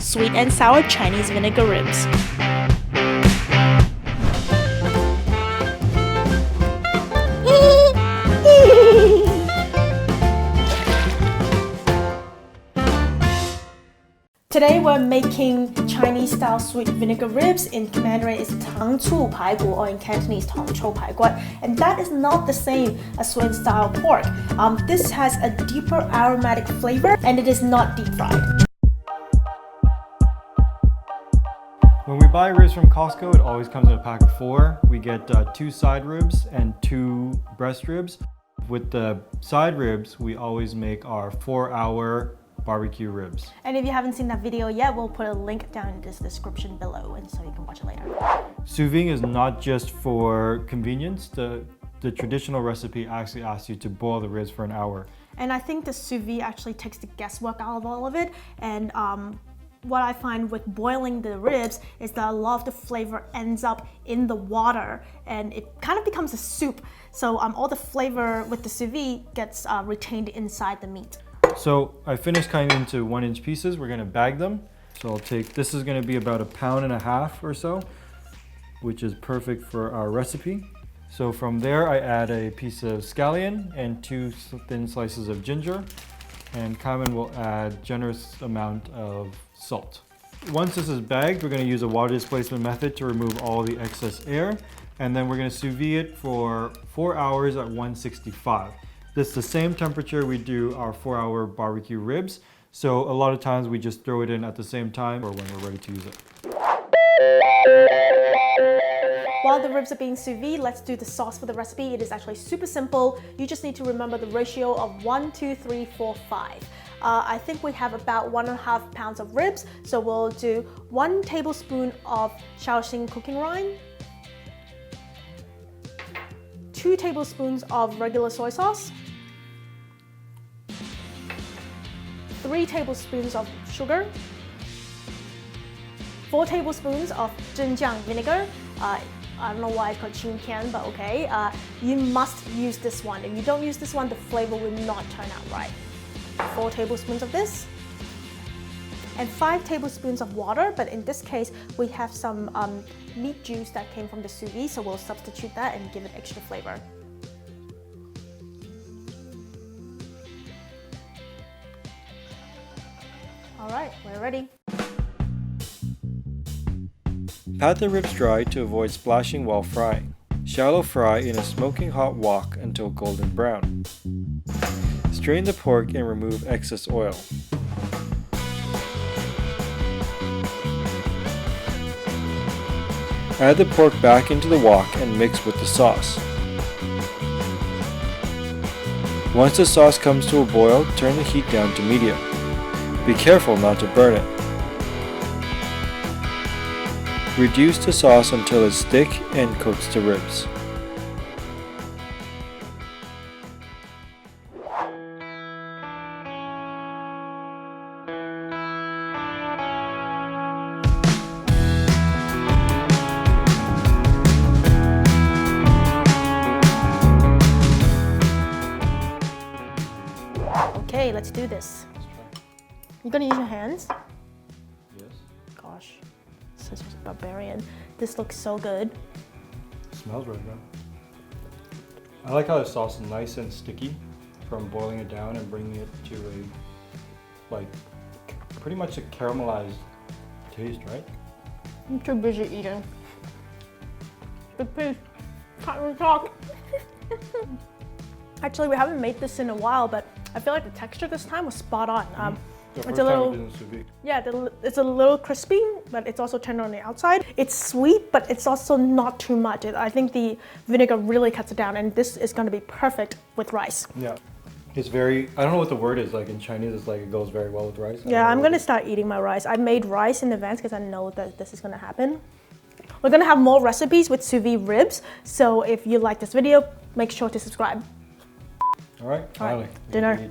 sweet and sour Chinese vinegar ribs. Today we're making Chinese style sweet vinegar ribs. In Mandarin it's 糖醋排骨 or in Cantonese 糖醋排骨, and that is not the same as sweet style pork. This has a deeper aromatic flavor and it is not deep fried. When we buy ribs from Costco, it always comes in a pack of 4. We get 2 side ribs and 2 breast ribs. With the side ribs, we always make our 4-hour barbecue ribs. And if you haven't seen that video yet, we'll put a link down in this description below, and so you can watch it later. Sous vide is not just for convenience. The traditional recipe actually asks you to boil the ribs for an hour. And I think the sous vide actually takes the guesswork out of all of it. And what I find with boiling the ribs is that a lot of the flavor ends up in the water and it kind of becomes a soup. So all the flavor with the sous vide gets retained inside the meat. So I finished cutting into 1-inch pieces. We're gonna bag them. So I'll take, this is gonna be about 1.5 pounds or so, which is perfect for our recipe. So from there, I add a piece of scallion and 2 thin slices of ginger. And Carmen will add generous amount of salt. Once this is bagged, we're gonna use a water displacement method to remove all the excess air. And then we're gonna sous vide it for 4 hours at 165. This is the same temperature we do our 4-hour barbecue ribs. So a lot of times we just throw it in at the same time or when we're ready to use it. While the ribs are being sous vide, let's do the sauce for the recipe. It is actually super simple. You just need to remember the ratio of 1, 2, 3, 4, 5. I think we have about 1.5 pounds of ribs. So we'll do 1 tablespoon of Shaoxing cooking rind, 2 tablespoons of regular soy sauce, 3 tablespoons of sugar, 4 tablespoons of Chinkiang vinegar. I don't know why it's called Chinkiang, but okay. You must use this one. If you don't use this one, the flavor will not turn out right. 4 tablespoons of this. And 5 tablespoons of water, but in this case, we have some meat juice that came from the sous vide, so we'll substitute that and give it extra flavor. All right, we're ready. Pat the ribs dry to avoid splashing while frying. Shallow fry in a smoking hot wok until golden brown. Strain the pork and remove excess oil. Add the pork back into the wok and mix with the sauce. Once the sauce comes to a boil, turn the heat down to medium. Be careful not to burn it. Reduce the sauce until it's thick and cooks the ribs. Okay, let's do this. You're gonna use your hands? Yes. Gosh, such a barbarian. This looks so good. It smells really good. I like how the sauce is nice and sticky from boiling it down and bringing it to a, pretty much a caramelized taste, right? I'm too busy eating. Big piece. Can't even talk. Actually, we haven't made this in a while, but I feel like the texture this time was spot on. It's a little, yeah, it's a little crispy, but it's also tender on the outside. It's sweet, but it's also not too much. I think the vinegar really cuts it down, and this is going to be perfect with rice. Yeah, it's very, I don't know what the word is, like in Chinese, it's like it goes very well with rice. Yeah, I'm going to start eating my rice. I made rice in advance because I know that this is going to happen. We're going to have more recipes with sous vide ribs, so if you like this video, make sure to subscribe. All right, finally. Dinner.